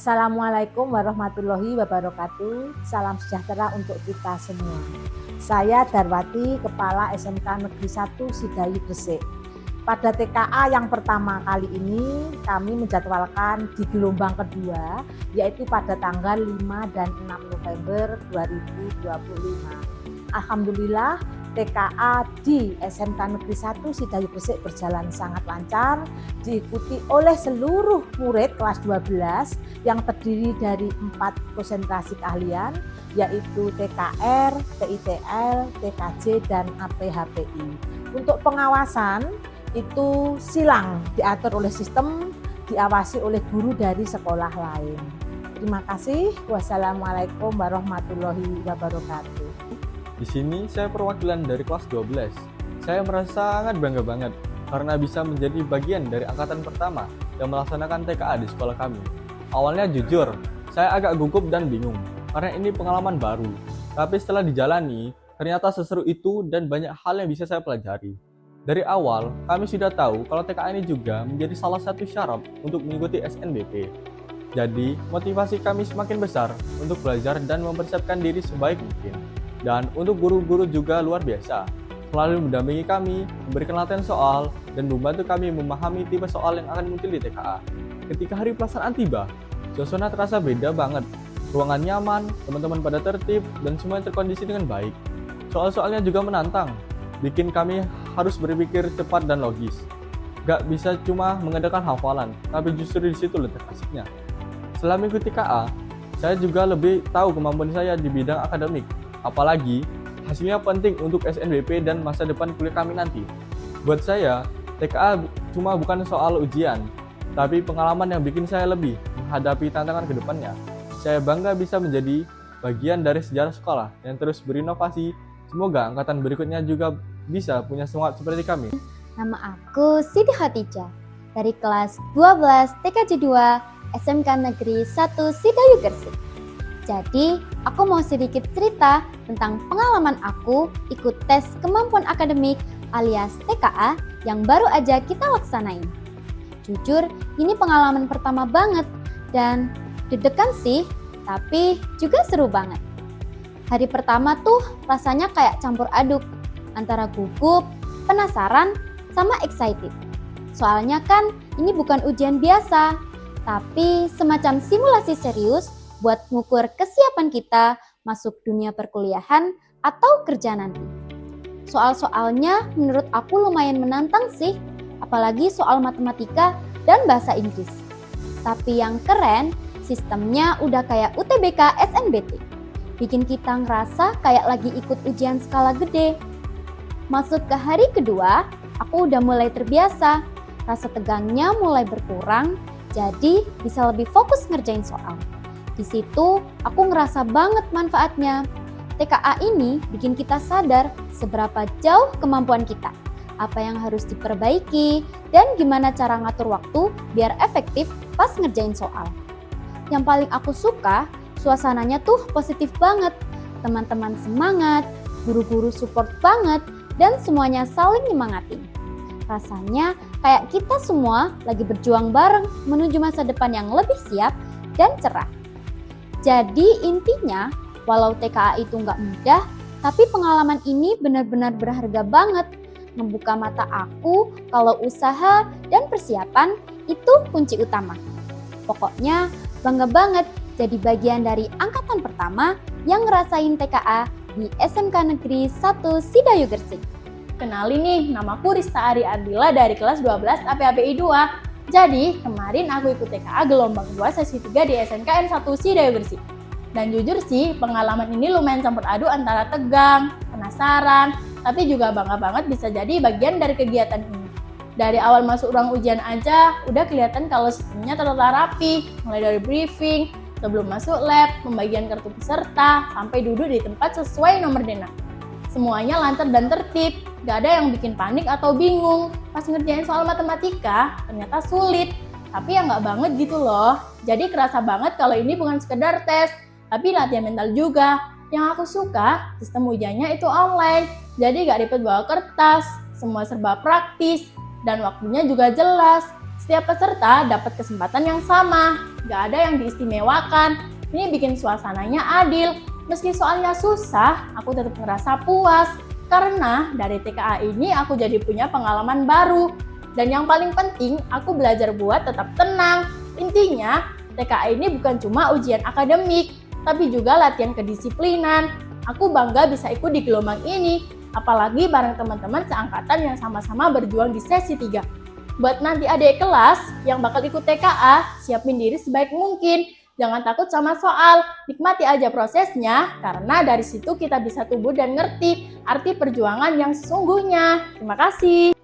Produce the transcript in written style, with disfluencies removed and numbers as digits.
Assalamualaikum warahmatullahi wabarakatuh. Salam sejahtera untuk kita semua. Saya Darwati, Kepala SMK Negeri 1 Sidayu Gresik. Pada TKA yang pertama kali ini kami menjadwalkan di gelombang kedua, yaitu pada tanggal 5 dan 6 November 2025. Alhamdulillah TKA di SMK Negeri 1 Sidayu Gresik berjalan sangat lancar, diikuti oleh seluruh murid kelas 12 yang terdiri dari 4 konsentrasi keahlian, yaitu TKR, TITL, TKJ, dan APHPI. Untuk pengawasan itu silang diatur oleh sistem, diawasi oleh guru dari sekolah lain. Terima kasih. Wassalamualaikum warahmatullahi wabarakatuh. Di sini saya perwakilan dari kelas 12. Saya merasa sangat bangga banget karena bisa menjadi bagian dari angkatan pertama yang melaksanakan TKA di sekolah kami. Awalnya jujur, saya agak gugup dan bingung karena ini pengalaman baru. Tapi setelah dijalani, ternyata seseru itu dan banyak hal yang bisa saya pelajari. Dari awal, kami sudah tahu kalau TKA ini juga menjadi salah satu syarat untuk mengikuti SNBP. Jadi, motivasi kami semakin besar untuk belajar dan mempersiapkan diri sebaik mungkin. Dan untuk guru-guru juga luar biasa, selalu mendampingi kami, memberikan latihan soal, dan membantu kami memahami tipe soal yang akan muncul di TKA. Ketika hari pelaksanaan tiba, suasana terasa beda banget. Ruangan nyaman, teman-teman pada tertib, dan semuanya terkondisi dengan baik. Soal-soalnya juga menantang, bikin kami harus berpikir cepat dan logis. Gak bisa cuma mengandalkan hafalan, tapi justru di situ letak asiknya. Setelah mengikuti TKA, saya juga lebih tahu kemampuan saya di bidang akademik. Apalagi, hasilnya penting untuk SNBP dan masa depan kuliah kami nanti. Buat saya, TKA cuma bukan soal ujian, tapi pengalaman yang bikin saya lebih menghadapi tantangan ke depannya. Saya bangga bisa menjadi bagian dari sejarah sekolah yang terus berinovasi. Semoga angkatan berikutnya juga bisa punya semangat seperti kami. Nama aku Siti Khadijah, dari kelas 12 TKJ 2 SMK Negeri 1 Sidayu Gresik. Jadi, aku mau sedikit cerita tentang pengalaman aku ikut tes kemampuan akademik alias TKA yang baru aja kita laksanain. Jujur, ini pengalaman pertama banget dan deg-degan sih, tapi juga seru banget. Hari pertama tuh rasanya kayak campur aduk antara gugup, penasaran, sama excited. Soalnya kan ini bukan ujian biasa, tapi semacam simulasi serius buat mengukur kesiapan kita masuk dunia perkuliahan atau kerja nanti. Soal-soalnya menurut aku lumayan menantang sih, apalagi soal matematika dan bahasa Inggris. Tapi yang keren, sistemnya udah kayak UTBK SNBT. Bikin kita ngerasa kayak lagi ikut ujian skala gede. Masuk ke hari kedua, aku udah mulai terbiasa. Rasa tegangnya mulai berkurang, jadi bisa lebih fokus ngerjain soal. Di situ, aku ngerasa banget manfaatnya. TKA ini bikin kita sadar seberapa jauh kemampuan kita, apa yang harus diperbaiki, dan gimana cara ngatur waktu biar efektif pas ngerjain soal. Yang paling aku suka, suasananya tuh positif banget. Teman-teman semangat, guru-guru support banget, dan semuanya saling nyemangatin. Rasanya kayak kita semua lagi berjuang bareng menuju masa depan yang lebih siap dan cerah. Jadi intinya, walau TKA itu nggak mudah, tapi pengalaman ini benar-benar berharga banget. Membuka mata aku kalau usaha dan persiapan itu kunci utama. Pokoknya bangga banget jadi bagian dari angkatan pertama yang ngerasain TKA di SMK Negeri 1 Sidayu Gresik. Kenalin nih, namaku Rista Ari Ardila dari kelas 12 APAPI 2. Jadi, kemarin aku ikut TKA gelombang 2 sesi 3 di SNKN 1 Sidayu Gresik. Dan jujur sih, pengalaman ini lumayan campur aduk antara tegang, penasaran, tapi juga bangga banget bisa jadi bagian dari kegiatan ini. Dari awal masuk ruang ujian aja, udah kelihatan kalau sistemnya tertata rapi, mulai dari briefing, sebelum masuk lab, pembagian kartu peserta, sampai duduk di tempat sesuai nomor denah. Semuanya lancar dan tertib, gak ada yang bikin panik atau bingung. Pas ngerjain soal matematika, ternyata sulit, tapi ya gak banget gitu loh. Jadi kerasa banget kalau ini bukan sekedar tes, tapi latihan mental juga. Yang aku suka, sistem ujiannya itu online, jadi gak ribet bawa kertas, semua serba praktis, dan waktunya juga jelas. Setiap peserta dapat kesempatan yang sama. gak ada yang diistimewakan. Ini bikin suasananya adil. Meski soalnya susah, aku tetap ngerasa puas. Karena dari TKA ini aku jadi punya pengalaman baru. Dan yang paling penting, aku belajar buat tetap tenang. Intinya, TKA ini bukan cuma ujian akademik, tapi juga latihan kedisiplinan. Aku bangga bisa ikut di gelombang ini, apalagi bareng teman-teman seangkatan yang sama-sama berjuang di sesi 3. Buat nanti adik kelas yang bakal ikut TKA, siapin diri sebaik mungkin. Jangan takut sama soal, nikmati aja prosesnya, karena dari situ kita bisa tumbuh dan ngerti arti perjuangan yang sesungguhnya. Terima kasih.